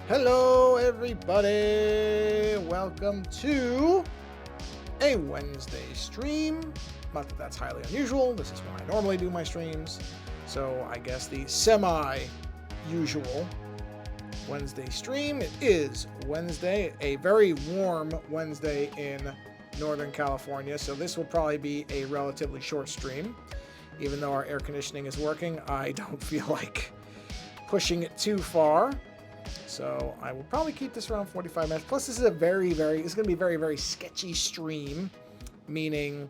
Hello, everybody. Welcome to a Wednesday stream. Not that that's highly unusual. This is when I normally do my streams. So I guess the semi-usual Wednesday stream. It is Wednesday, a very warm Wednesday in Northern California. So this will probably be a relatively short stream. Even though our air conditioning is working, I don't feel like pushing it too far. So I will probably keep this around 45 minutes. Plus, this is it's going to be a very, very sketchy stream, meaning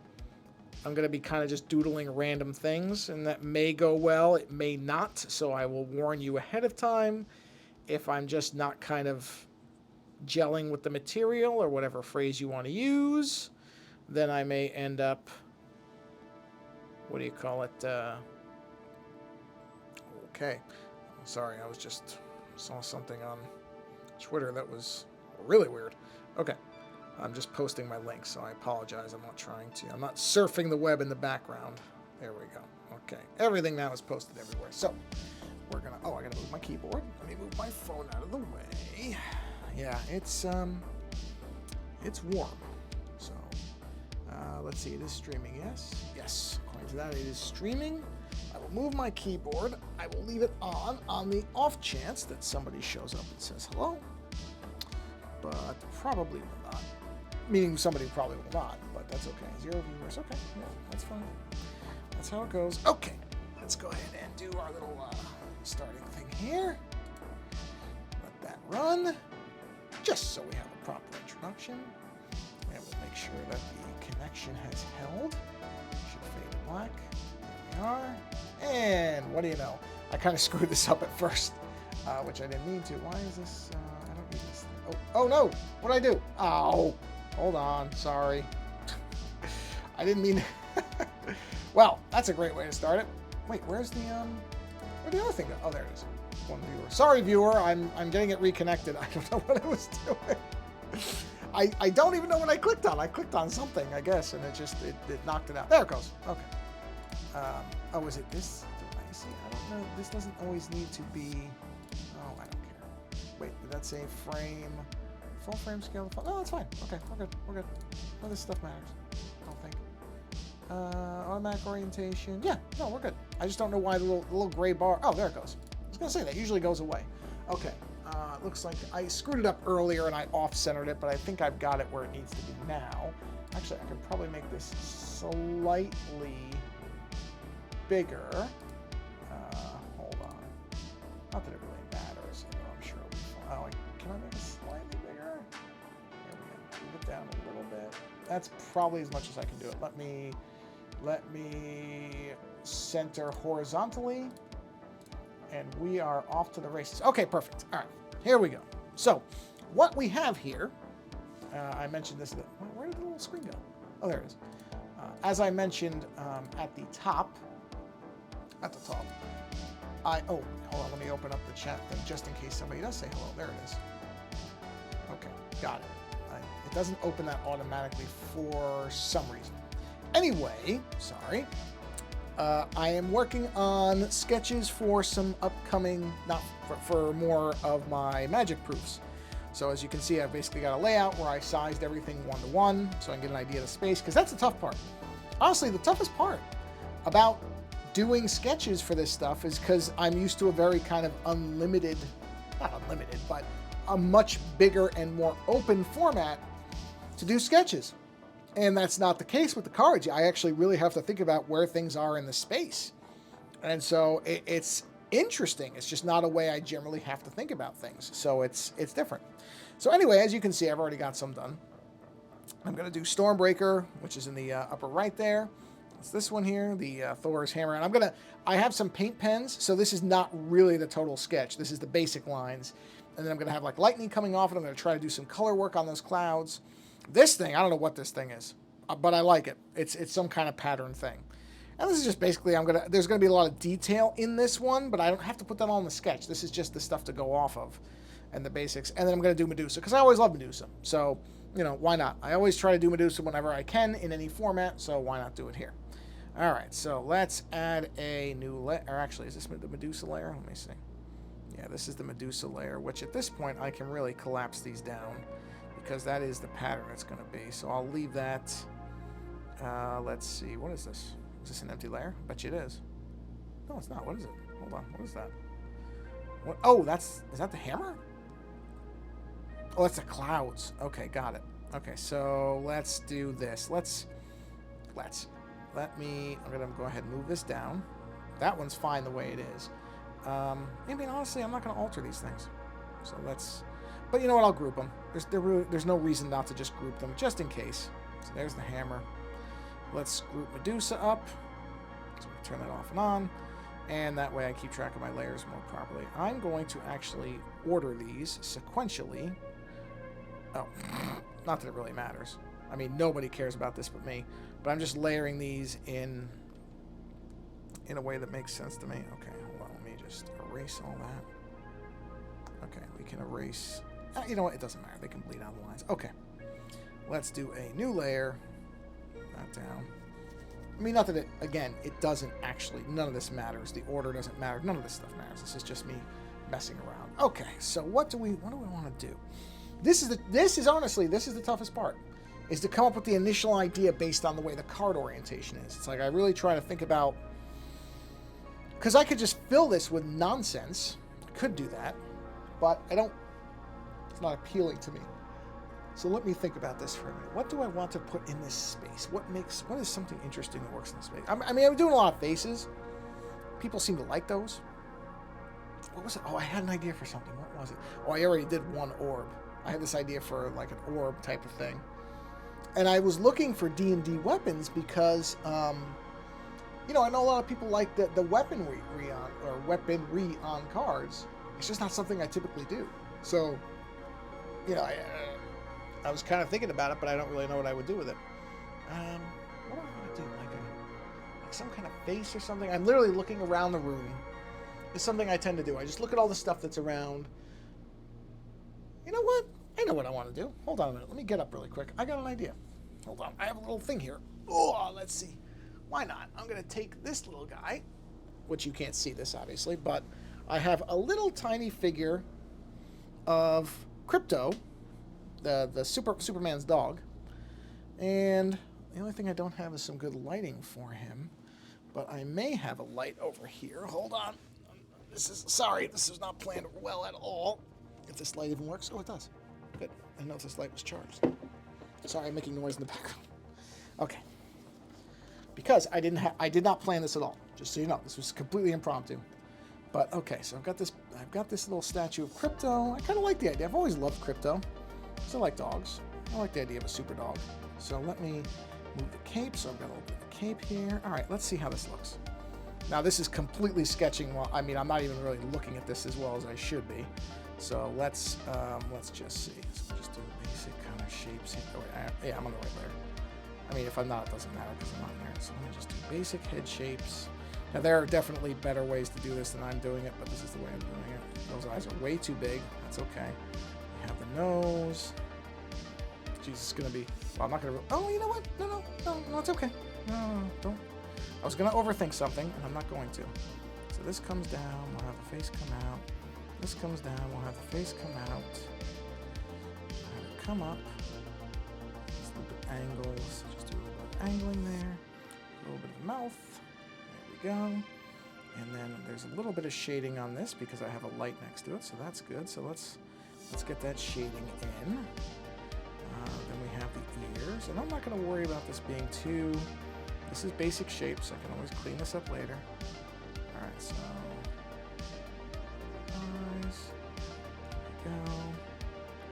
I'm going to be kind of just doodling random things, and that may go well, it may not. So I will warn you ahead of time if I'm just not kind of gelling with the material or whatever phrase you want to use, then I may end up, what do you call it? Okay. Sorry, I was just saw something on Twitter that was really weird. Okay. I'm just posting my link, so I apologize. I'm not surfing the web in the background. There we go. Okay. Everything now is posted everywhere. So I gotta move my keyboard. Let me move my phone out of the way. Yeah, it's warm. So let's see, it is streaming, yes? Yes, according to that, it is streaming. I will move my keyboard. I will leave it on the off chance that somebody shows up and says hello. But probably will not. Meaning somebody probably will not, but that's okay. 0 viewers, okay, yeah, that's fine. That's how it goes. Okay, let's go ahead and do our little starting thing here. Let that run, just so we have a proper introduction. And we'll make sure that the connection has held. Should fade to black. There we are. And what do you know? I kind of screwed this up at first, which I didn't mean to. Why is this? I don't need this. Oh no! What did I do? Oh, hold on. Sorry. I didn't mean. Well, that's a great way to start it. Wait, where's the where'd the other thing go? Oh, there it is. One viewer. Sorry, viewer. I'm getting it reconnected. I don't know what I was doing. I don't even know what I clicked on. I clicked on something, I guess, and it knocked it out. There it goes. Okay. Oh, is it this device? I don't know. This doesn't always need to be. Oh, I don't care. Wait, did that say frame? Full frame scale? No, that's fine. Okay, we're good. We're good. None of this stuff matters. I don't think. Automatic orientation. Yeah, no, we're good. I just don't know why the little gray bar. Oh, there it goes. I was gonna say that usually goes away. Okay. Looks like I screwed it up earlier and I off-centered it, but I think I've got it where it needs to be now. Actually, I can probably make this slightly bigger. Hold on. Not that it really matters. I'm sure it'll be fine. Oh, can I make it slightly bigger? There we go. Move it down a little bit. That's probably as much as I can do it. Let me center horizontally. And we are off to the races. Okay, perfect. All right, here we go. So, what we have here, I mentioned this. Where did the little screen go? Oh, there it is. As I mentioned at the top, hold on. Let me open up the chat thing just in case somebody does say hello. There it is. Okay, got it. It doesn't open that automatically for some reason. Anyway, sorry. I am working on sketches for some upcoming, for more of my magic proofs. So as you can see, I've basically got a layout where I sized everything 1-to-1 so I can get an idea of the space, because that's the tough part. Honestly, the toughest part about doing sketches for this stuff is because I'm used to a very kind of not unlimited, but a much bigger and more open format to do sketches. And that's not the case with the cards. I actually really have to think about where things are in the space. And so it's interesting. It's just not a way I generally have to think about things. So it's different. So anyway, as you can see, I've already got some done. I'm going to do Stormbreaker, which is in the upper right there. It's this one here, the Thor's hammer. And I have some paint pens. So this is not really the total sketch. This is the basic lines. And then I'm going to have like lightning coming off it. I'm going to try to do some color work on those clouds. This thing, I don't know what this thing is, but I like it. It's some kind of pattern thing. And this is just basically, there's going to be a lot of detail in this one, but I don't have to put that all in the sketch. This is just the stuff to go off of and the basics. And then I'm going to do Medusa, because I always love Medusa. So, why not? I always try to do Medusa whenever I can in any format, so why not do it here? All right, so let's add a new layer. Or actually, is this the Medusa layer? Let me see. Yeah, this is the Medusa layer, which at this point I can really collapse these down because that is the pattern it's going to be. So I'll leave that. Let's see. What is this? Is this an empty layer? I bet you it is. No, it's not. What is it? Hold on. What is that? What? Oh, is that the hammer? Oh, that's the clouds. Okay, got it. Okay, so let's do this. I'm gonna go ahead and move this down. That one's fine the way it is. I mean, honestly, I'm not gonna alter these things. So but you know what? I'll group them. There's no reason not to just group them, just in case. So there's the hammer. Let's group Medusa up. So we turn that off and on. And that way I keep track of my layers more properly. I'm going to actually order these sequentially. Oh, not that it really matters. I mean, nobody cares about this but me. But I'm just layering these in a way that makes sense to me. Okay, hold on. Let me just erase all that. Okay, we can erase... you know what? It doesn't matter. They can bleed out the lines. Okay. Let's do a new layer. That down. I mean, not that it... Again, it doesn't actually... None of this matters. The order doesn't matter. None of this stuff matters. This is just me messing around. Okay, so what do we want to do? This is honestly the toughest part. Is to come up with the initial idea based on the way the card orientation is. It's like I really try to think about... Because I could just fill this with nonsense. I could do that. But I don't... It's not appealing to me. So let me think about this for a minute. What do I want to put in this space? What is something interesting that works in this space? I mean, I'm doing a lot of faces. People seem to like those. What was it? Oh, I had an idea for something. What was it? Oh, I already did one orb. I had this idea for like an orb type of thing. And I was looking for D&D weapons because, you know, I know a lot of people like the weaponry on cards. It's just not something I typically do. So, you know, I was kind of thinking about it, but I don't really know what I would do with it. What do I want to do? Like some kind of face or something? I'm literally looking around the room. It's something I tend to do. I just look at all the stuff that's around. You know what? I know what I want to do. Hold on a minute. Let me get up really quick. I got an idea. Hold on. I have a little thing here. Oh, let's see. Why not? I'm going to take this little guy, which you can't see this, obviously, but I have a little tiny figure of Crypto, the Superman's dog, and the only thing I don't have is some good lighting for him, but I may have a light over here. Hold on. This is not planned well at all. If this light even works. Oh, it does. Good. I know if this light was charged. Sorry, I'm making noise in the background. Okay. Because I did not plan this at all. Just so you know, this was completely impromptu. But okay, so I've got this little statue of Crypto. I kind of like the idea. I've always loved Crypto. Because I like dogs. I like the idea of a super dog. So let me move the cape. So I've got a little bit of the cape here. All right, let's see how this looks. Now this is completely sketching. Well, I mean, I'm not even really looking at this as well as I should be. So let's just see. So we'll just do basic kind of shapes here. Oh, wait, yeah, I'm on the right layer. I mean, if I'm not, it doesn't matter because I'm not there. So let me just do basic head shapes. Now, there are definitely better ways to do this than I'm doing it, but this is the way I'm doing it. Those eyes are way too big. That's okay. We have the nose. Jesus, it's going to be... Well, I'm not going to... Oh, you know what? No, it's okay. No, don't. I was going to overthink something, and I'm not going to. So this comes down. We'll have the face come out. This comes down. We'll have the face come out. We'll have it come up. Just a little bit of angles. Just do a little bit of angling there. A little bit of mouth. There we go. And then there's a little bit of shading on this because I have a light next to it, so that's good. So let's get that shading in. Then we have the ears, and I'm not going to worry about this being too... This is basic shapes. I can always clean this up later. All right, so eyes. There we go.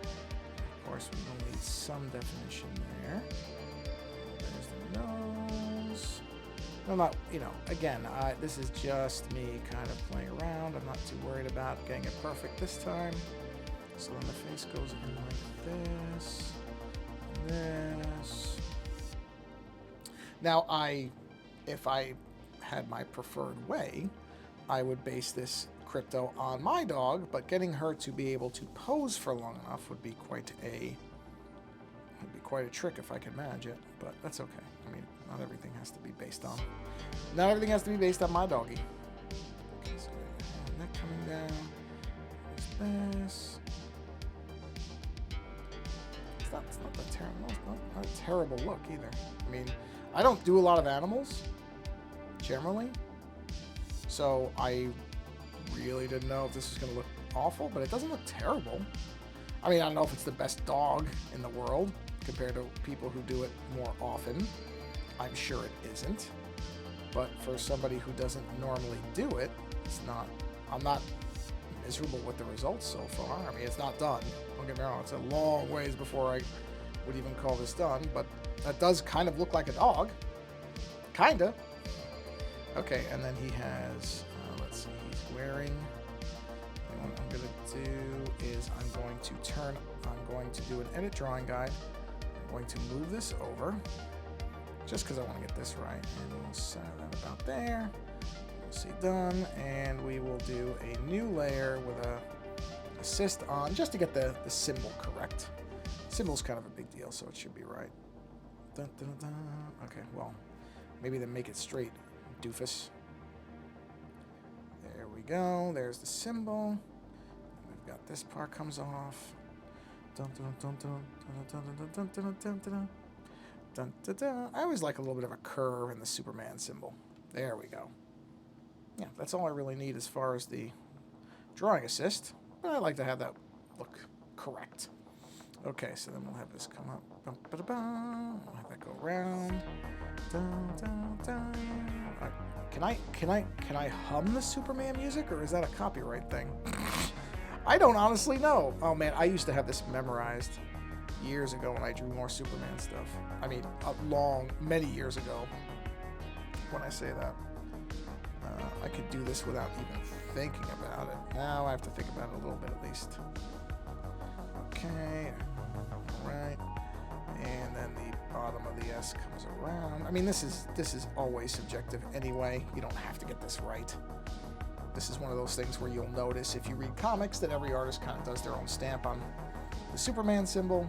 Of course, we will need some definition there. There's the nose. I'm not, you know, again, this is just me kind of playing around. I'm not too worried about getting it perfect this time. So then the face goes in like this, and this. Now, if I had my preferred way, I would base this Crypto on my dog, but getting her to be able to pose for long enough would be quite a It'd be quite a trick if I could manage it, but that's okay. I mean, not everything has to be based on... Not everything has to be based on my doggy. Okay, so neck coming down. There's this. It's not that terrible. No, it's not a terrible look either. I mean, I don't do a lot of animals, generally. So I really didn't know if this was going to look awful, but it doesn't look terrible. I mean, I don't know if it's the best dog in the world compared to people who do it more often. I'm sure it isn't. But for somebody who doesn't normally do it, it's not... I'm not miserable with the results so far. I mean, it's not done. Don't get me wrong. It's a long ways before I would even call this done, but that does kind of look like a dog. Kinda. Okay, and then he has... let's see. He's wearing... And what I'm going to do is I'm going to do an edit drawing guide. I'm going to move this over just because I want to get this right. And we'll center that about there. We'll see done. And we will do a new layer with a assist on just to get the symbol correct. Symbol's kind of a big deal, so it should be right. Dun, dun, dun. Okay, well, maybe then make it straight, doofus. There we go. There's the symbol. We've got this part comes off. Dun, dun, dun, dun, dun, dun, dun, dun, dun, dun, dun, dun, dun. I always like a little bit of a curve in the Superman symbol. There we go. Yeah, that's all I really need as far as the drawing assist. But I like to have that look correct. Okay, so then we'll have this come up. Bum, ba, da, bum. We'll have that go around. Dun, dun, dun. Can I hum the Superman music, or is that a copyright thing? I don't honestly know. Oh man, I used to have this memorized years ago when I drew more Superman stuff. I mean, many years ago. When I say that, I could do this without even thinking about it. Now I have to think about it a little bit at least. Okay, all right, and then the bottom of the S comes around. I mean, this is always subjective anyway. You don't have to get this right. This is one of those things where you'll notice if you read comics that every artist kind of does their own stamp on the Superman symbol.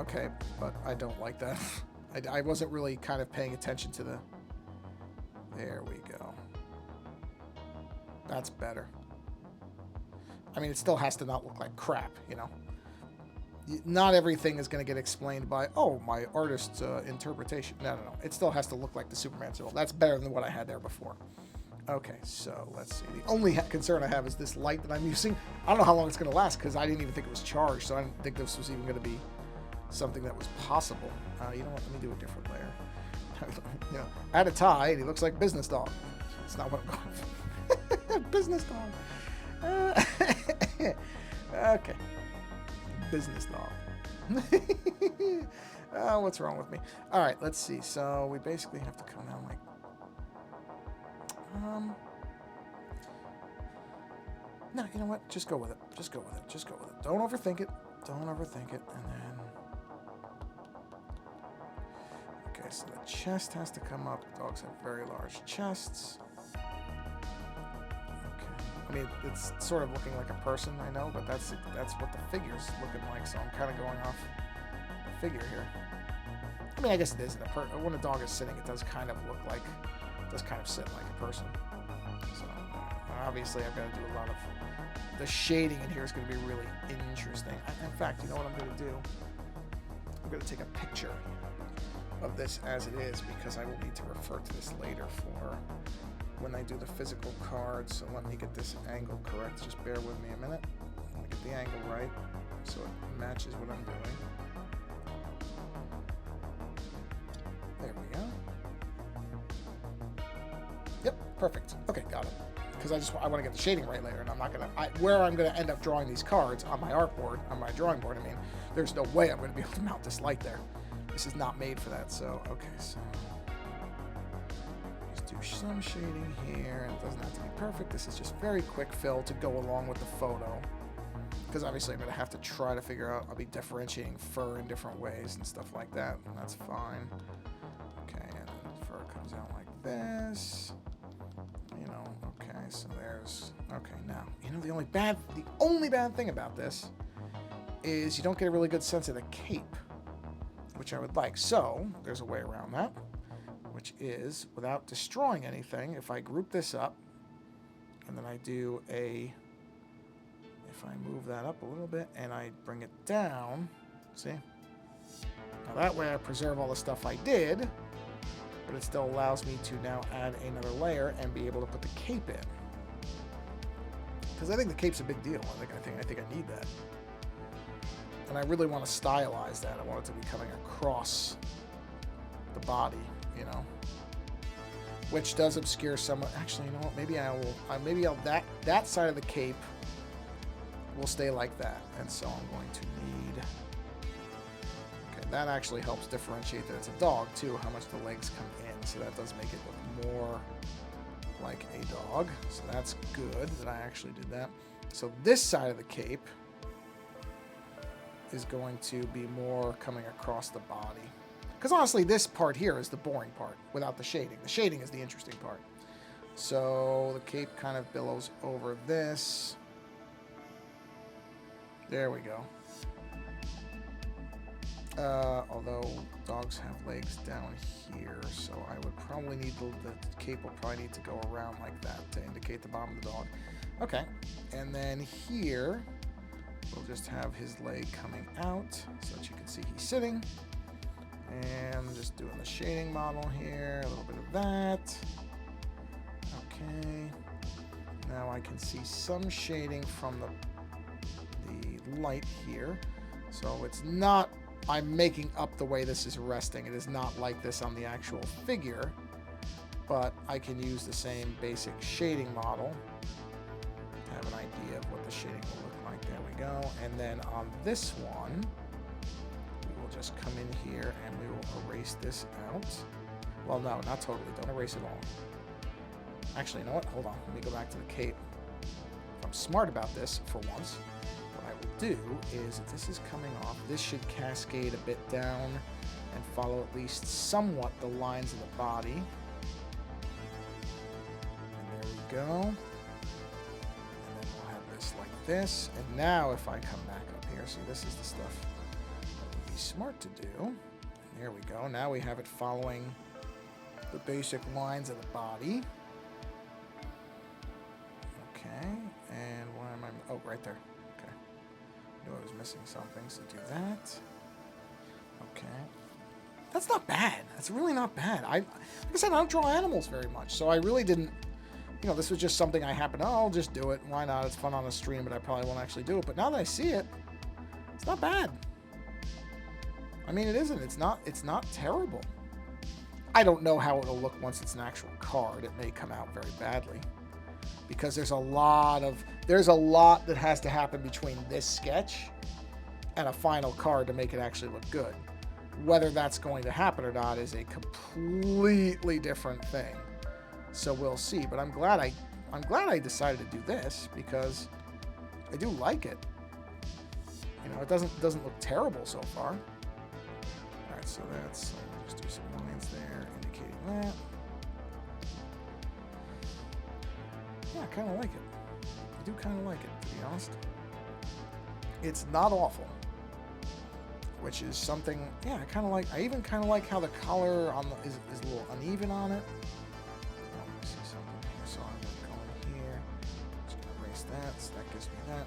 Okay, but I don't like that. I wasn't really kind of paying attention to the... There we go. That's better. I mean, it still has to not look like crap, you know? Not everything is going to get explained by, oh, my artist's interpretation. No. It still has to look like the Superman symbol. That's better than what I had there before. Okay, so let's see. The only concern I have is this light that I'm using. I don't know how long it's going to last because I didn't even think it was charged, so I didn't think this was even going to be something that was possible. You know what? Let me do a different layer. You know, add a tie, and he looks like Business Dog. That's not what I'm going for. Business Dog. Okay. Business Dog. What's wrong with me? All right, let's see. So we basically have to come down like... No, you know what? Just go with it. Just go with it. Just go with it. Don't overthink it. Don't overthink it. And then... Okay, so the chest has to come up. Dogs have very large chests. Okay. I mean, it's sort of looking like a person, I know, but that's what the figure's looking like, so I'm kind of going off the figure here. I mean, I guess it isn't when a dog is sitting, it does kind of look like... does kind of sit like a person. So obviously I've got to do a lot of the shading in here is going to be really interesting. In fact, you know what I'm going to do? I'm going to take a picture of this as it is because I will need to refer to this later for when I do the physical cards. So let me get this angle correct. Just bear with me a minute. Let me get the angle right so it matches what I'm doing. There we go. Yep, perfect. Okay, got it. Because I want to get the shading right later, and I'm not gonna. Where I'm gonna end up drawing these cards on my artboard, on my drawing board. I mean, there's no way I'm gonna be able to mount this light there. This is not made for that. So okay, so just do some shading here, and it doesn't have to be perfect. This is just very quick fill to go along with the photo. Because obviously I'm gonna have to try to figure out. I'll be differentiating fur in different ways and stuff like that, and that's fine. Okay, and then the fur comes out like this. You know, okay, so there's, okay, now, you know, the only bad thing about this is you don't get a really good sense of the cape. which I would like. So there's a way around that, which is without destroying anything. If I group this up, and then I do a, if I move that up a little bit and I bring it down, see? Now that way I preserve all the stuff I did, but it still allows me to now add another layer and be able to put the cape in. Because I think the cape's a big deal. I think I need that. And I really want to stylize that. I want it to be coming across the body, you know, which does obscure some. Actually, you know what? Maybe I'll that side of the cape will stay like that. And so I'm going to need. Okay, that actually helps differentiate that it's a dog too. How much the legs come in, so that does make it look more like a dog. So that's good that I actually did that. So this side of the cape is going to be more coming across the body. Because honestly, this part here is the boring part without the shading. The shading is the interesting part. So the cape kind of billows over this. There we go. Although dogs have legs down here, so I would probably need the cape will probably need to go around like that to indicate the bottom of the dog. Okay, and then here we'll just have his leg coming out so that you can see he's sitting. And just doing the shading model here, a little bit of that. Okay, now I can see some shading from the light here. So it's not, I'm making up the way this is resting. It is not like this on the actual figure, but I can use the same basic shading model to have an idea of what the shading will look like. There we go. And then on this one, we will just come in here and we will erase this out. Well, no, not totally. Don't erase it all. Actually, you know what? Hold on. Let me go back to the cape. If I'm smart about this for once, what I will do is, if this is coming off, this should cascade a bit down and follow at least somewhat the lines of the body. And there we go. And then we'll have this like this. And now if I come back up here, see, this is the stuff that would be smart to do. And there we go. Now we have it following the basic lines of the body. Okay, and why am I? Oh, right there. Okay, I knew I was missing something, so do that. Okay, that's not bad. That's really not bad. Like I said, I don't draw animals very much, so I really didn't. You know, this was just something I happened. Oh, I'll just do it. Why not? It's fun on a stream, but I probably won't actually do it. But now that I see it, it's not bad. I mean, it isn't. It's not terrible. I don't know how it'll look once it's an actual card. It may come out very badly, because there's a lot that has to happen between this sketch and a final card to make it actually look good. Whether that's going to happen or not is a completely different thing. So we'll see. But I'm glad I decided to do this, because I do like it. You know, it doesn't look terrible so far. All right, so that's, I'll just do some lines there indicating that. Yeah, I kind of like it. I do kind of like it, to be honest. It's not awful, which is something. Yeah, I kind of like. I even kind of like how the color on the is a little uneven on it. Oh, let me see something here. So I'm going to go in here. Just gonna erase that. So that gives me that.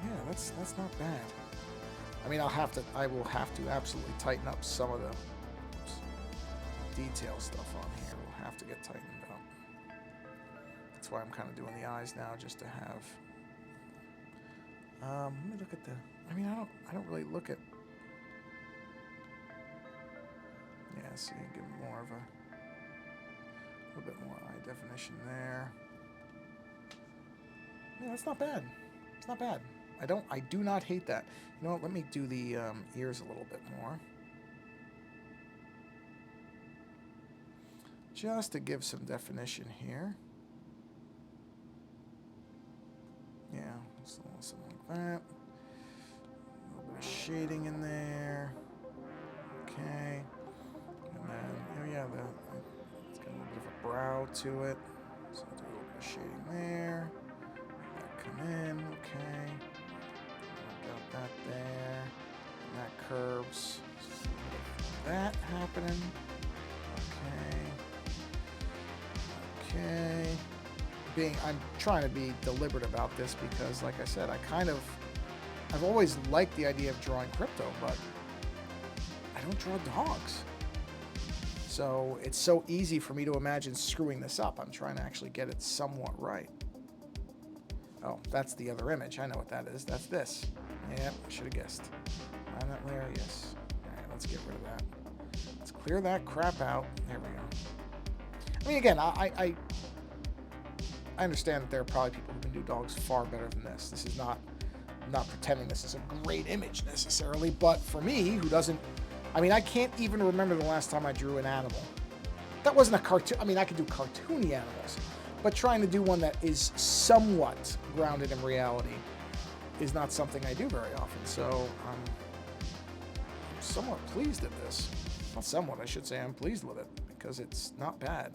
Yeah, that's not bad. I mean, I will have to absolutely tighten up some of the detail stuff on here. We'll have to get tightened up. That's why I'm kind of doing the eyes now, just to have. Let me look at the. I mean, I don't really look at. Yeah, so you give more of a little bit more eye definition there. Yeah, that's not bad. It's not bad. I do not hate that. You know what? Let me do the ears a little bit more, just to give some definition here. Yeah, something like that. A little bit of shading in there. Okay. And then, oh yeah, it's got a little bit of a brow to it. So I'll do a little bit of shading there. Let that come in. Okay. Got that there. That curves. That happening. Okay. I'm trying to be deliberate about this because, like I said, I've always liked the idea of drawing crypto, but I don't draw dogs. So it's so easy for me to imagine screwing this up. I'm trying to actually get it somewhat right. Oh, that's the other image. I know what that is. That's this. Yep, I should have guessed. Find that layer, yes. All right, let's get rid of that. Let's clear that crap out. There we go. I mean, again, I understand that there are probably people who can do dogs far better than this. This is not, I'm not pretending this is a great image necessarily, but for me, who doesn't, I mean, I can't even remember the last time I drew an animal. That wasn't a cartoon. I mean, I could do cartoony animals, but trying to do one that is somewhat grounded in reality is not something I do very often. So I'm somewhat pleased at this. Not somewhat, I should say I'm pleased with it because it's not bad.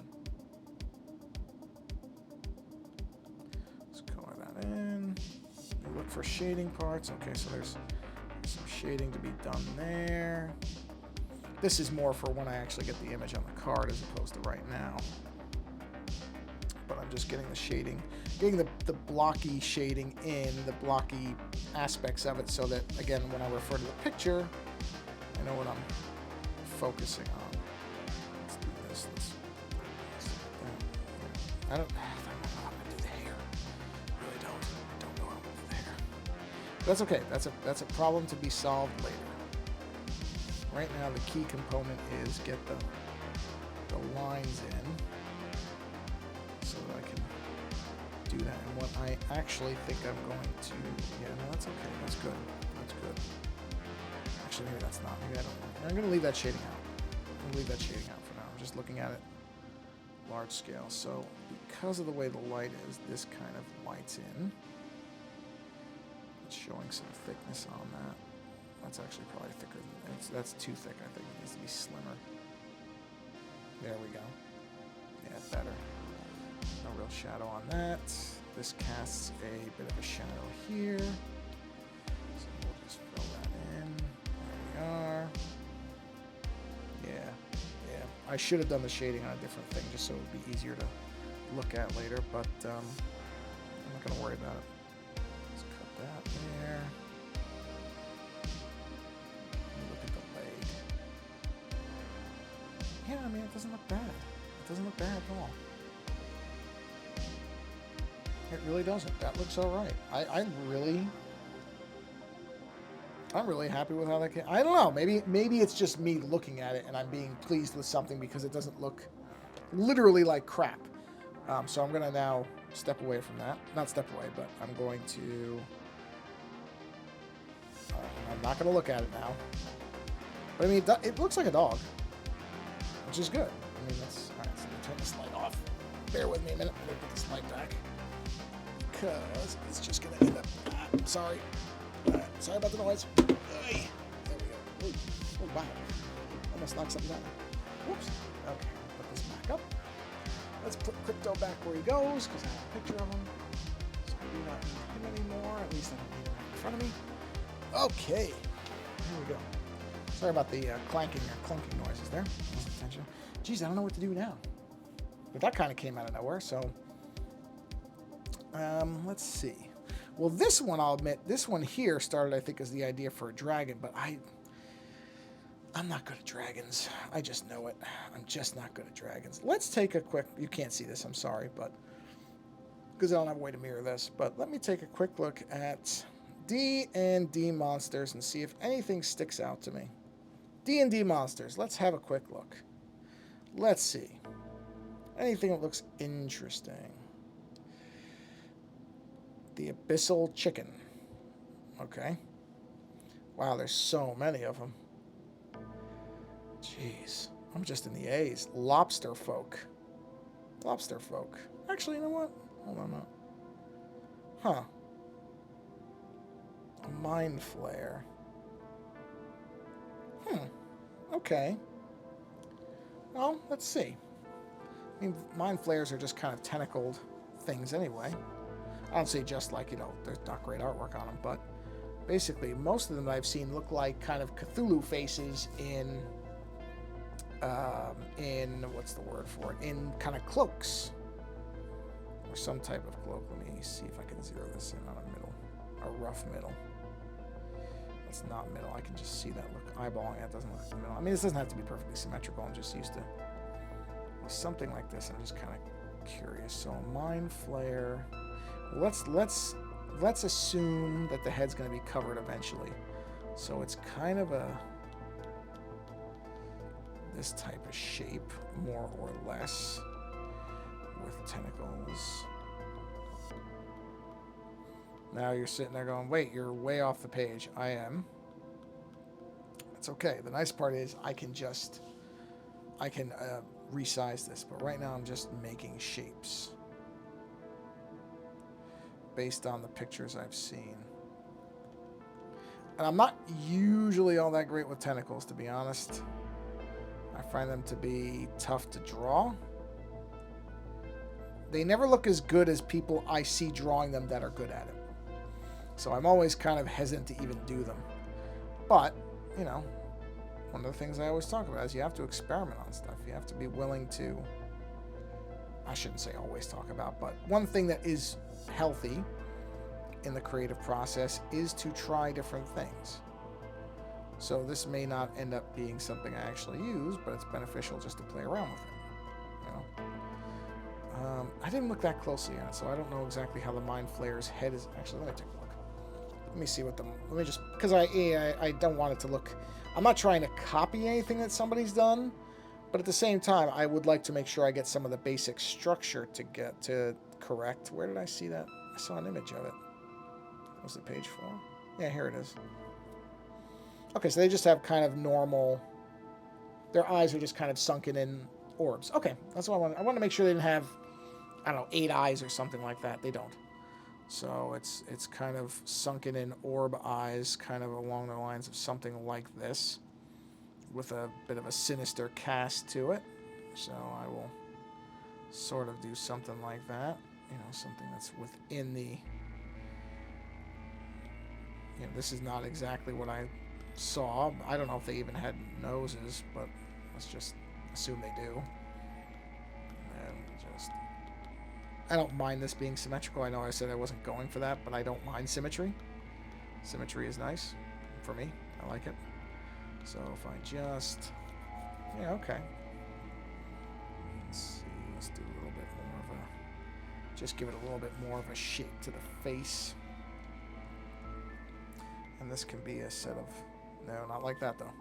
Let's color that in. We look for shading parts. Okay, so there's some shading to be done there. This is more for when I actually get the image on the card as opposed to right now. But I'm just getting the shading, getting the blocky shading in, the blocky aspects of it so that, again, when I refer to the picture, I know what I'm focusing on. Let's do this. I don't know how I'm gonna do the hair. I really don't. I don't know how I'm gonna do the hair. But that's okay. That's a problem to be solved later. Right now, the key component is get the lines in so that I can do that. And what I actually think I'm going to, yeah, no, that's okay. That's good. That's good. Actually, maybe that's not. Maybe I don't know. I'm going to leave that shading out. I'm going to leave that shading out for now. I'm just looking at it large scale. So because of the way the light is, this kind of lights in. It's showing some thickness on that. That's actually probably thicker than that's too thick. I think it needs to be slimmer. There we go. Yeah, better. No real shadow on that. This casts a bit of a shadow here. So we'll just fill that in. There we are. Yeah. I should have done the shading on a different thing just so it would be easier to look at later, but I'm not going to worry about it. Let's cut that there. Yeah, I mean, it doesn't look bad. It doesn't look bad at all. It really doesn't. That looks all right. I'm really happy with how that came. I don't know. Maybe it's just me looking at it and I'm being pleased with something because it doesn't look literally like crap. So I'm going to now step away from that. Not step away, but I'm going to... I'm not going to look at it now. But I mean, it looks like a dog. Which is good. I mean, that's... Alright, so I'm going to turn this light off. Bear with me a minute. I'm going to put this light back. Because it's just going to end up... sorry. Alright, sorry about the noise. Hey. There we go. Oh, wow. Almost knocked something down. Whoops. Okay, put this back up. Let's put Crypto back where he goes, because I have a picture of him. So I do not need him anymore. At least I don't need him right in front of me. Okay. Here we go. Sorry about the clanking or clunking noises there. Geez, I don't know what to do now. But that kind of came out of nowhere, so... let's see. Well, this one, I'll admit, this one here started, I think, as the idea for a dragon, but I'm not good at dragons. I just know it. I'm just not good at dragons. Let's take a quick... You can't see this, I'm sorry, but... Because I don't have a way to mirror this. But let me take a quick look at D&D monsters and see if anything sticks out to me. D&D monsters. Let's have a quick look. Let's see. Anything that looks interesting. The Abyssal Chicken. Okay. Wow, there's so many of them. Jeez. I'm just in the A's. Lobster folk. Lobster folk. Actually, you know what? Hold on a minute. Huh. A mind flare. Okay. Well, let's see. I mean, mind flares are just kind of tentacled things anyway. I don't say just like, you know, there's not great artwork on them, but basically, most of them that I've seen look like kind of Cthulhu faces in what's the word for it? In kind of cloaks. Or some type of cloak. Let me see if I can zero this in on a middle. A rough middle. It's not middle. I can just see that look. Eyeballing it doesn't look like the middle. I mean, this doesn't have to be perfectly symmetrical. I'm just used to something like this. I'm just kind of curious. So mind flare. Let's assume that the head's going to be covered eventually. So it's kind of this type of shape, more or less, with tentacles. Now you're sitting there going, wait, you're way off the page. I am. It's okay. The nice part is I can resize this, but right now I'm just making shapes based on the pictures I've seen. And I'm not usually all that great with tentacles, to be honest. I find them to be tough to draw. They never look as good as people I see drawing them that are good at it. So I'm always kind of hesitant to even do them. But, you know, one of the things I always talk about is you have to experiment on stuff. You have to be willing to, I shouldn't say always talk about, but one thing that is healthy in the creative process is to try different things. So this may not end up being something I actually use, but it's beneficial just to play around with it. You know? I didn't look that closely at it, so I don't know exactly how the Mind Flayer's head is. Actually, let me take a look. Let me see what let me just, because I don't want it to look, I'm not trying to copy anything that somebody's done, but at the same time, I would like to make sure I get some of the basic structure to correct. Where did I see that? I saw an image of it. Was it page 4? Yeah, here it is. Okay, so they just have kind of normal, their eyes are just kind of sunken in orbs. Okay, that's what I want. I want to make sure they didn't have, I don't know, 8 eyes or something like that. They don't. So it's kind of sunken in orb eyes, kind of along the lines of something like this, with a bit of a sinister cast to it. So I will sort of do something like that. You know, something that's within the, you know, this is not exactly what I saw. I don't know if they even had noses, but let's just assume they do. And just, I don't mind this being symmetrical. I know I said I wasn't going for that, but I don't mind symmetry. Symmetry is nice for me. I like it. So if I just, yeah, okay. Let's see, let's do a little bit more of a, just give it a little bit more of a shape to the face. And this can be a set of, no, not like that though.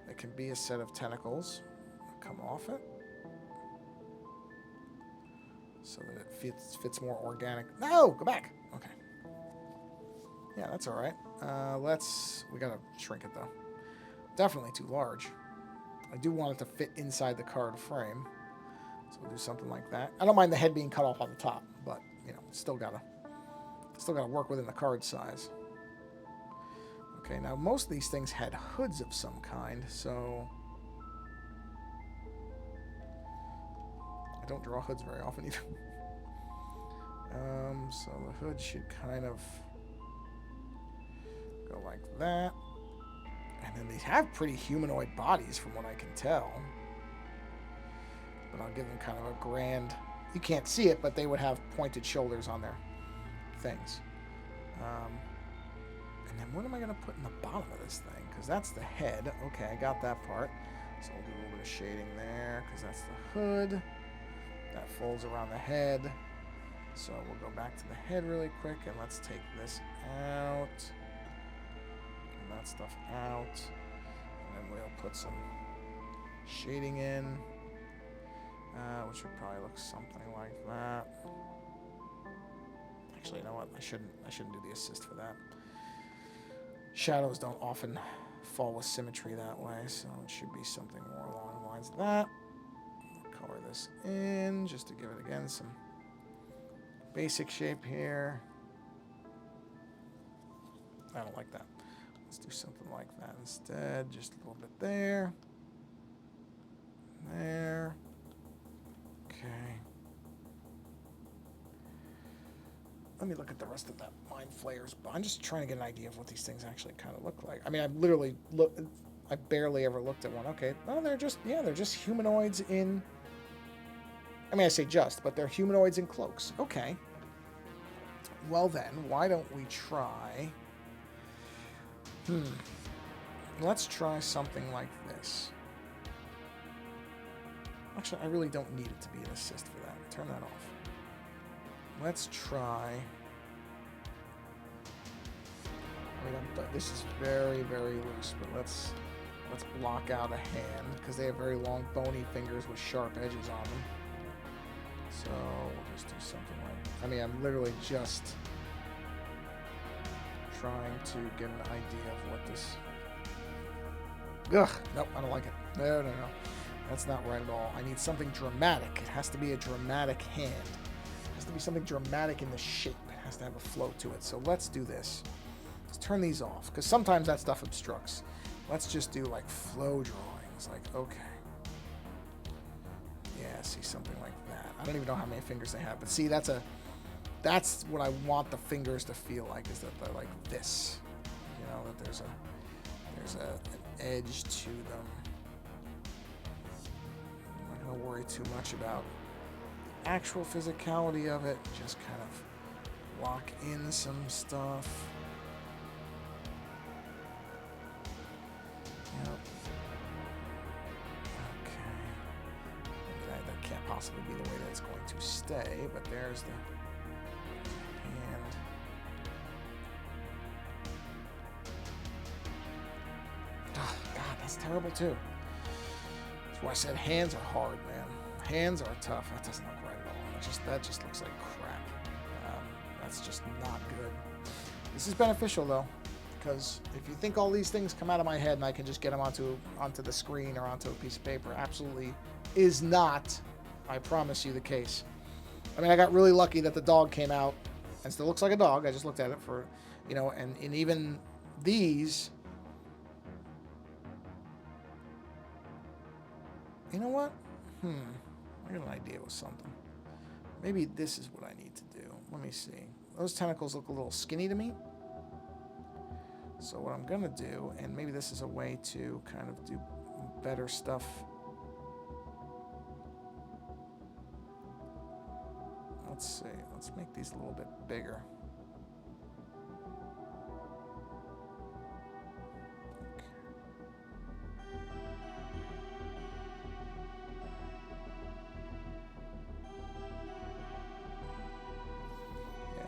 It can be a set of tentacles that come off it, so that it fits more organic. No, go back. Okay. Yeah, that's all right. We gotta shrink it though. Definitely too large. I do want it to fit inside the card frame, so we'll do something like that. I don't mind the head being cut off on the top, but you know, it's still gotta work within the card size. Okay, now most of these things had hoods of some kind, so I don't draw hoods very often either. So the hood should kind of go like that. And then they have pretty humanoid bodies from what I can tell. But I'll give them kind of a grand, you can't see it, but they would have pointed shoulders on their things. And then what am I going to put in the bottom of this thing? Because that's the head. Okay, I got that part. So I'll do a little bit of shading there because that's the hood. That folds around the head. So we'll go back to the head really quick and let's take this out. And that stuff out. And then we'll put some shading in. Which would probably look something like that. Actually, you know what? I shouldn't do the assist for that. Shadows don't often fall with symmetry that way, so it should be something more along the lines of that. I'll color this in just to give it, again, some basic shape here. I don't like that. Let's do something like that instead. Just a little bit there. There. Okay. Let me look at the rest of that Mind Flayers. I'm just trying to get an idea of what these things actually kind of look like. I mean, I've literally I barely ever looked at one. Okay, no, they're just humanoids in. I mean, I say just, but they're humanoids in cloaks. Okay. Well then, why don't we try? Let's try something like this. Actually, I really don't need it to be an assist for that. Turn that off. Let's try. I mean, this is very, very loose, but let's block out a hand because they have very long, bony fingers with sharp edges on them. So we'll just do something like. I mean, I'm literally just trying to get an idea of what this. Ugh, nope, I don't like it. No. That's not right at all. I need something dramatic. It has to be a dramatic hand. It has to be something dramatic in the shape. It has to have a flow to it. So let's do this. Let's turn these off, because sometimes that stuff obstructs. Let's just do like flow drawings. Like, okay. Yeah, see, something like that. I don't even know how many fingers they have, but see, that's what I want the fingers to feel like, is that they're like this. You know, that there's an edge to them. I'm not going to worry too much about the actual physicality of it. Just kind of lock in some stuff. Yep. Okay. That can't possibly be the way that it's going to stay, but there's the hand. Oh, God, that's terrible too. That's why I said hands are hard, man. Hands are tough. That doesn't look right at all. That just looks like crap. That's just not good. This is beneficial though, because if you think all these things come out of my head and I can just get them onto the screen or onto a piece of paper, absolutely is not, I promise you, the case. I mean, I got really lucky that the dog came out and still looks like a dog. I just looked at it for, and even these. You know what? I got an idea with something. Maybe this is what I need to do. Let me see. Those tentacles look a little skinny to me. So what I'm going to do, and maybe this is a way to kind of do better stuff. Let's see. Let's make these a little bit bigger.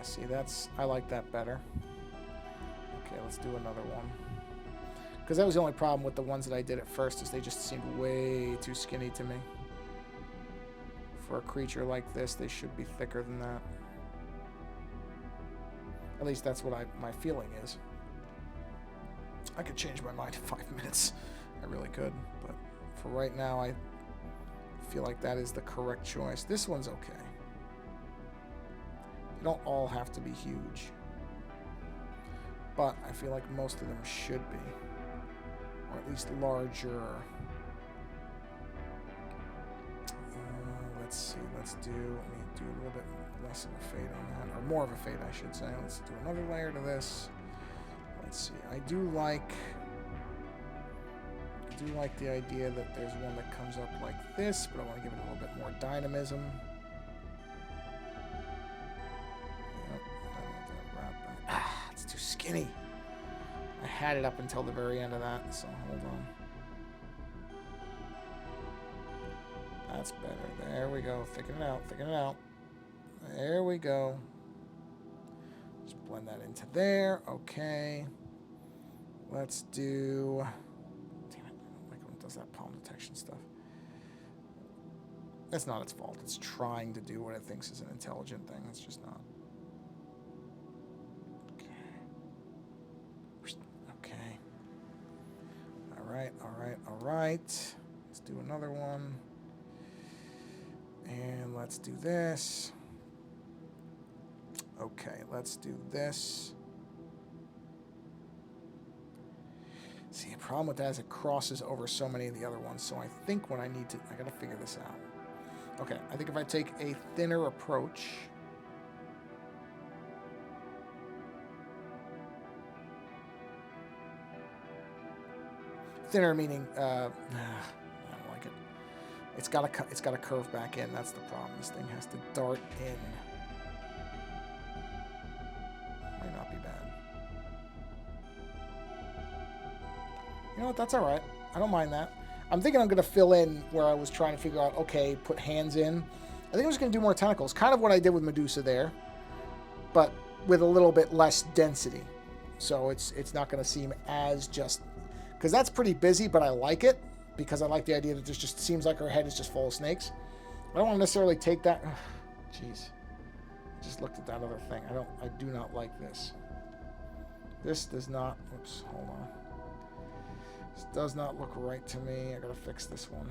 See, I like that better. Okay, let's do another one. Because that was the only problem with the ones that I did at first, is they just seemed way too skinny to me. For a creature like this, they should be thicker than that. At least that's what my feeling is. I could change my mind in 5 minutes. I really could. But for right now, I feel like that is the correct choice. This one's okay. They don't all have to be huge, but I feel like most of them should be, or at least larger. Let's see, let me do a little bit less of a fade on that, or more of a fade, I should say. Let's do another layer to this. Let's see, I do like the idea that there's one that comes up like this, but I want to give it a little bit more dynamism. It's too skinny. I had it up until the very end of that, so hold on. That's better. There we go. Thicken it out. Thicken it out. There we go. Just blend that into there. Okay. Let's do... Damn it. I don't like when it does that palm detection stuff. That's not its fault. It's trying to do what it thinks is an intelligent thing. It's just not. All right. Let's do another one. And let's do this. Okay, let's do this. See, the problem with that is it crosses over so many of the other ones. So I think what I gotta figure this out. Okay, I think if I take a thinner approach, Thinner meaning, I don't like it. It's got to curve back in. That's the problem. This thing has to dart in. Might not be bad. You know what? That's all right. I don't mind that. I'm thinking I'm going to fill in where I was trying to figure out, okay, put hands in. I think I'm just going to do more tentacles. Kind of what I did with Medusa there, but with a little bit less density. So it's not going to seem as just... Because that's pretty busy, but I like it. Because I like the idea that it just seems like her head is just full of snakes. I don't want to necessarily take that... Jeez. I just looked at that other thing. I do not like this. This does not... Oops, hold on. This does not look right to me. I gotta fix this one.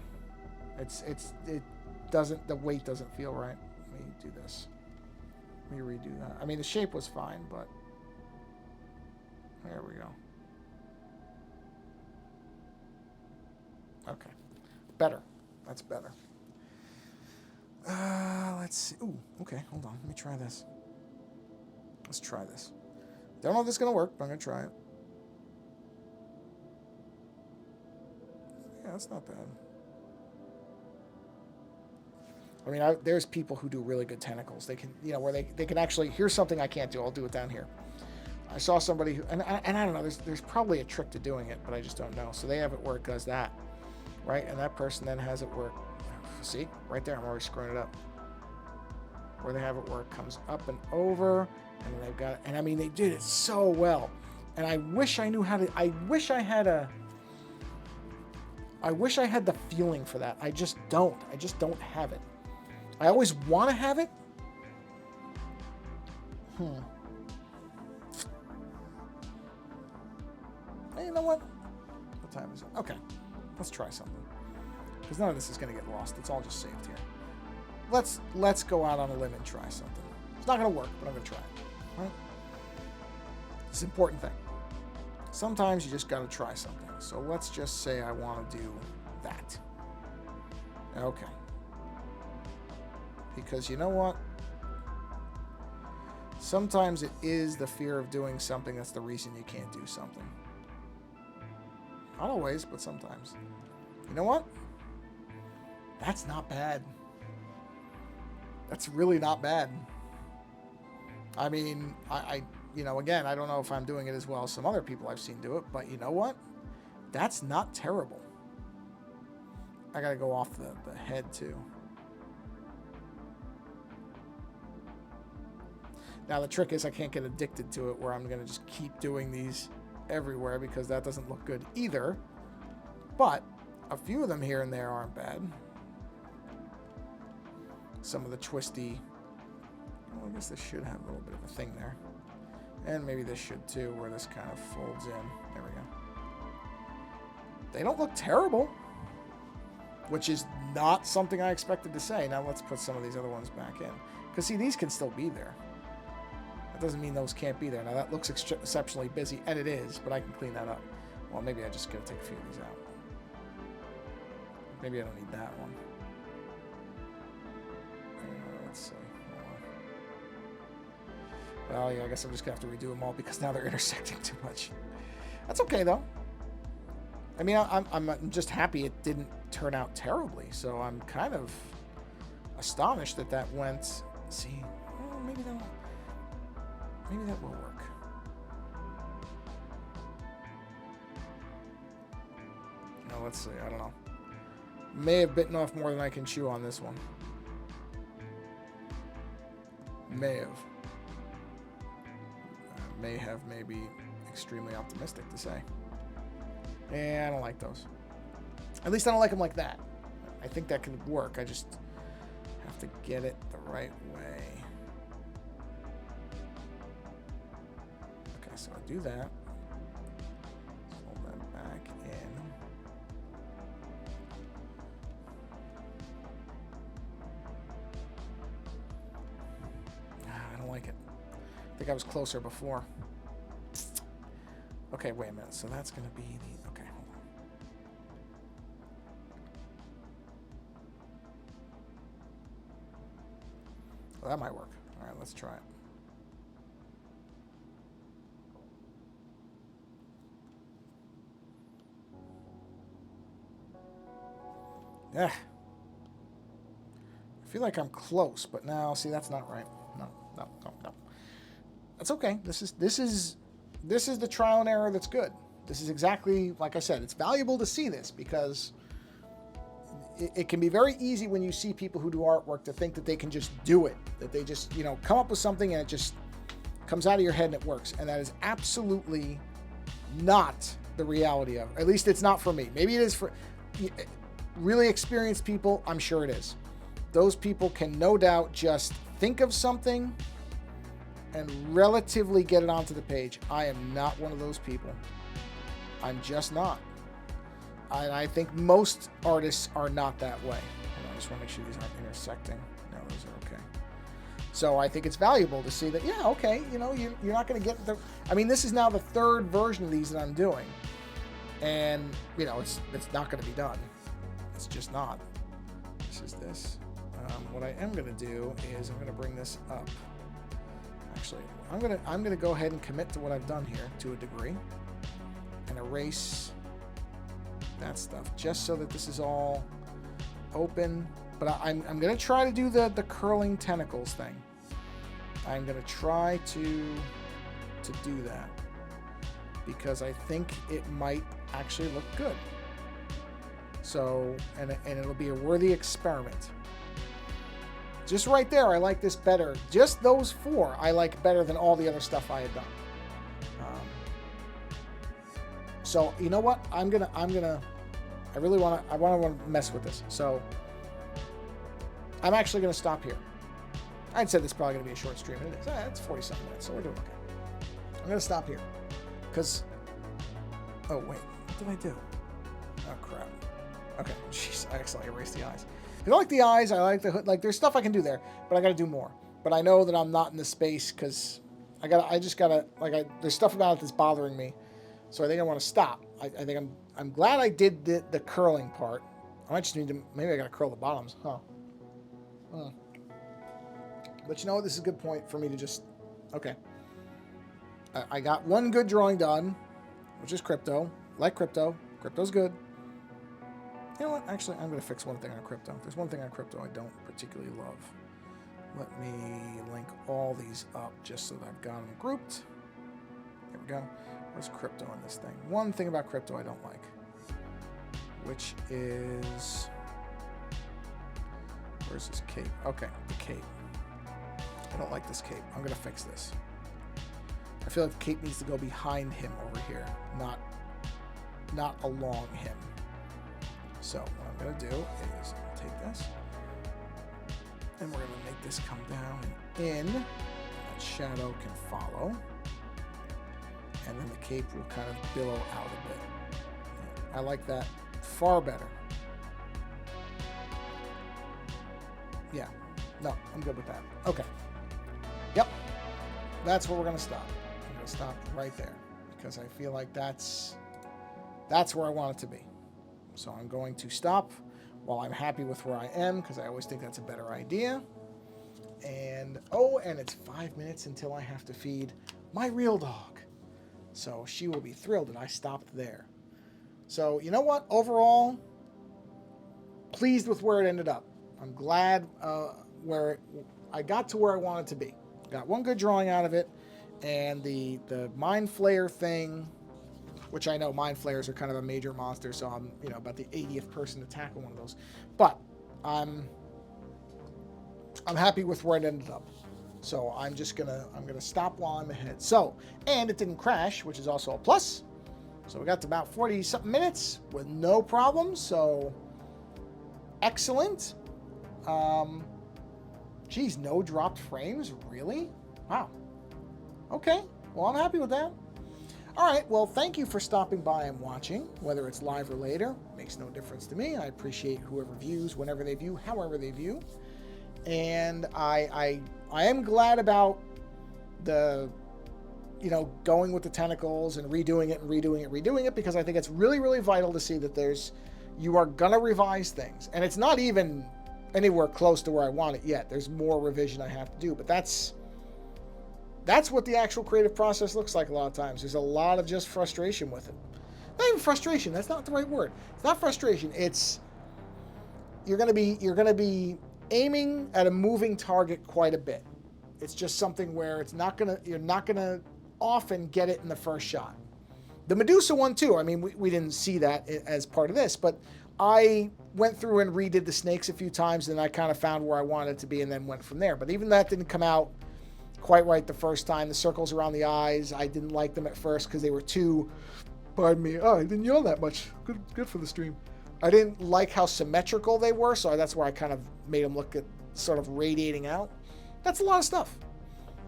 It doesn't... The weight doesn't feel right. Let me do this. Let me redo that. I mean, the shape was fine, but... There we go. Okay. Better. That's better. Let's see. Ooh, okay. Hold on. Let me try this. Let's try this. Don't know if this is going to work, but I'm going to try it. Yeah, that's not bad. I mean, there's people who do really good tentacles. They can, you know, where they can actually... Here's something I can't do. I'll do it down here. I saw somebody who... And I don't know. There's probably a trick to doing it, but I just don't know. So they have it where it does that. Right? And that person then has it where... See? Right there. I'm already screwing it up. Where they have it where it comes up and over. And then they've got it. And I mean, they did it so well. And I wish I knew how to... I wish I had the feeling for that. I just don't. I just don't have it. I always want to have it. Hey, you know what? What time is it? Okay. Let's try something. Because none of this is going to get lost. It's all just saved here. Let's go out on a limb and try something. It's not going to work, but I'm going to try it. Right? It's an important thing. Sometimes you just got to try something. So let's just say I want to do that. Okay. Because you know what? Sometimes it is the fear of doing something that's the reason you can't do something. Not always, but sometimes. You know what? That's not bad. That's really not bad. I mean, you know, again, I don't know if I'm doing it as well as some other people I've seen do it, but you know what? That's not terrible. I gotta go off the head too. Now the trick is I can't get addicted to it where I'm gonna just keep doing these everywhere because that doesn't look good either. But a few of them here and there aren't bad. Some of the twisty... Well, I guess this should have a little bit of a thing there. And maybe this should too, where this kind of folds in. There we go. They don't look terrible. Which is not something I expected to say. Now let's put some of these other ones back in. Because see, these can still be there. That doesn't mean those can't be there. Now that looks exceptionally busy, and it is, but I can clean that up. Well, maybe I just gotta take a few of these out. Maybe I don't need that one. Let's see. Well, yeah, I guess I'm just gonna have to redo them all because now they're intersecting too much. That's okay though. I mean, I'm just happy it didn't turn out terribly. So I'm kind of astonished that that went. See, well, maybe that will work. Now let's see. I don't know. May have bitten off more than I can chew on this one. May have. May have maybe extremely optimistic to say. Yeah, I don't like those. At least I don't like them like that. I think that could work. I just have to get it the right way. Okay, so I do that. Fold that back in. I don't like it. I think I was closer before. Okay, wait a minute. So that's going to be the... Okay, hold on. Well, that might work. All right, let's try it. I feel like I'm close, but now, see, that's not right. No. That's okay. This is the trial and error that's good. This is exactly, like I said, it's valuable to see this because it can be very easy when you see people who do artwork to think that they can just do it, that they just, come up with something and it just comes out of your head and it works. And that is absolutely not the reality of it. At least it's not for me. Maybe it is for really experienced people. I'm sure it is. Those people can no doubt just think of something and relatively get it onto the page. I am not one of those people. I'm just not. And I think most artists are not that way. Hold on, I just want to make sure these aren't intersecting. No, those are okay. So I think it's valuable to see that, yeah, okay, you're not going to get the... I mean, this is now the third version of these that I'm doing. And, it's not going to be done. It's just not. This is this. What I am going to do is I'm going to bring this up. Actually, I'm going to go ahead and commit to what I've done here to a degree and erase that stuff just so that this is all open. But I'm going to try to do the curling tentacles thing. I'm going to try to do that because I think it might actually look good. So, and it'll be a worthy experiment. Just right there, I like this better. Just those four I like better than all the other stuff I had done. So you know what? I really want to mess with this. So I'm actually gonna stop here. I'd said this is probably gonna be a short stream, and it is. It's 40-something minutes, so we're doing okay. I'm gonna stop here because. Oh wait, what did I do? Oh crap. Okay, jeez, I accidentally erased the eyes. I like the eyes. I like the hood. Like, there's stuff I can do there, but I got to do more. But I know that I'm not in the space because there's stuff about it that's bothering me. So I think I want to stop. I think I'm glad I did the curling part. I might just need to, maybe I got to curl the bottoms, huh? But you know what? This is a good point for me to just, okay. I got one good drawing done, which is crypto. Like crypto. Crypto's good. You know what? Actually, I'm going to fix one thing on crypto. There's one thing on crypto I don't particularly love. Let me link all these up just so that I've got them grouped. There we go. Where's crypto in this thing? One thing about crypto I don't like, which is... Where's this cape? Okay, the cape. I don't like this cape. I'm going to fix this. I feel like the cape needs to go behind him over here, not along him. So what I'm going to do is I'm going to take this, and we're going to make this come down and in. That shadow can follow, and then the cape will kind of billow out a bit. I like that far better. Yeah, no, I'm good with that. Okay. Yep, that's where we're going to stop. I'm going to stop right there because I feel like that's where I want it to be. So I'm going to stop while I'm happy with where I am because I always think that's a better idea. And, and it's 5 minutes until I have to feed my real dog. So she will be thrilled that I stopped there. So, you know what? Overall, pleased with where it ended up. I'm glad I got to where I wanted to be. Got one good drawing out of it. And the Mind Flayer thing... which I know Mind Flayers are kind of a major monster, so I'm, about the 80th person to tackle one of those. But I'm happy with where it ended up. So I'm gonna stop while I'm ahead. So, and it didn't crash, which is also a plus. So we got to about 40-something minutes with no problems. So excellent. Geez, no dropped frames, really? Wow. Okay, well, I'm happy with that. All right, well, thank you for stopping by and watching, whether it's live or later. Makes no difference to me. I appreciate whoever views, whenever they view, however they view. And I am glad about the, going with the tentacles and redoing it, because I think it's really, really vital to see that you are going to revise things. And it's not even anywhere close to where I want it yet. There's more revision I have to do, but that's what the actual creative process looks like a lot of times. There's a lot of just frustration with it. Not even frustration. That's not the right word. It's not frustration. It's you're gonna be aiming at a moving target quite a bit. It's just something where you're not gonna often get it in the first shot. The Medusa one too. I mean, we didn't see that as part of this, but I went through and redid the snakes a few times, and I kind of found where I wanted it to be, and then went from there. But even that didn't come out quite right the first time. The circles around the eyes, I didn't like them at first because they were too. Pardon me. Oh, I didn't yawn that much. Good for the stream. I didn't like how symmetrical they were, so that's where I kind of made them look at sort of radiating out. That's a lot of stuff.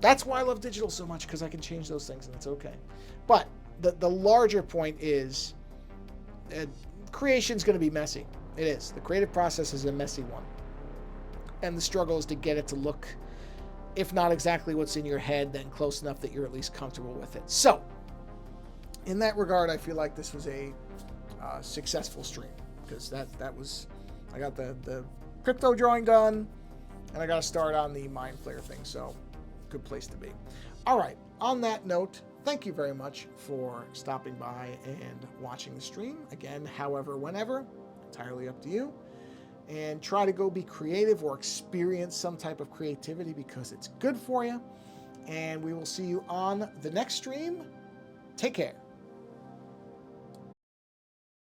That's why I love digital so much, because I can change those things and it's okay. But the larger point is creation is going to be messy. It is. The creative process is a messy one. And the struggle is to get it to look, if not exactly what's in your head, then close enough that you're at least comfortable with it. So, in that regard, I feel like this was a successful stream, because that was, I got the crypto drawing done, and I got to start on the Mind Flayer thing, so good place to be. All right, on that note, thank you very much for stopping by and watching the stream. Again, however, whenever, entirely up to you. And try to go be creative or experience some type of creativity, because it's good for you. And we will see you on the next stream. Take care.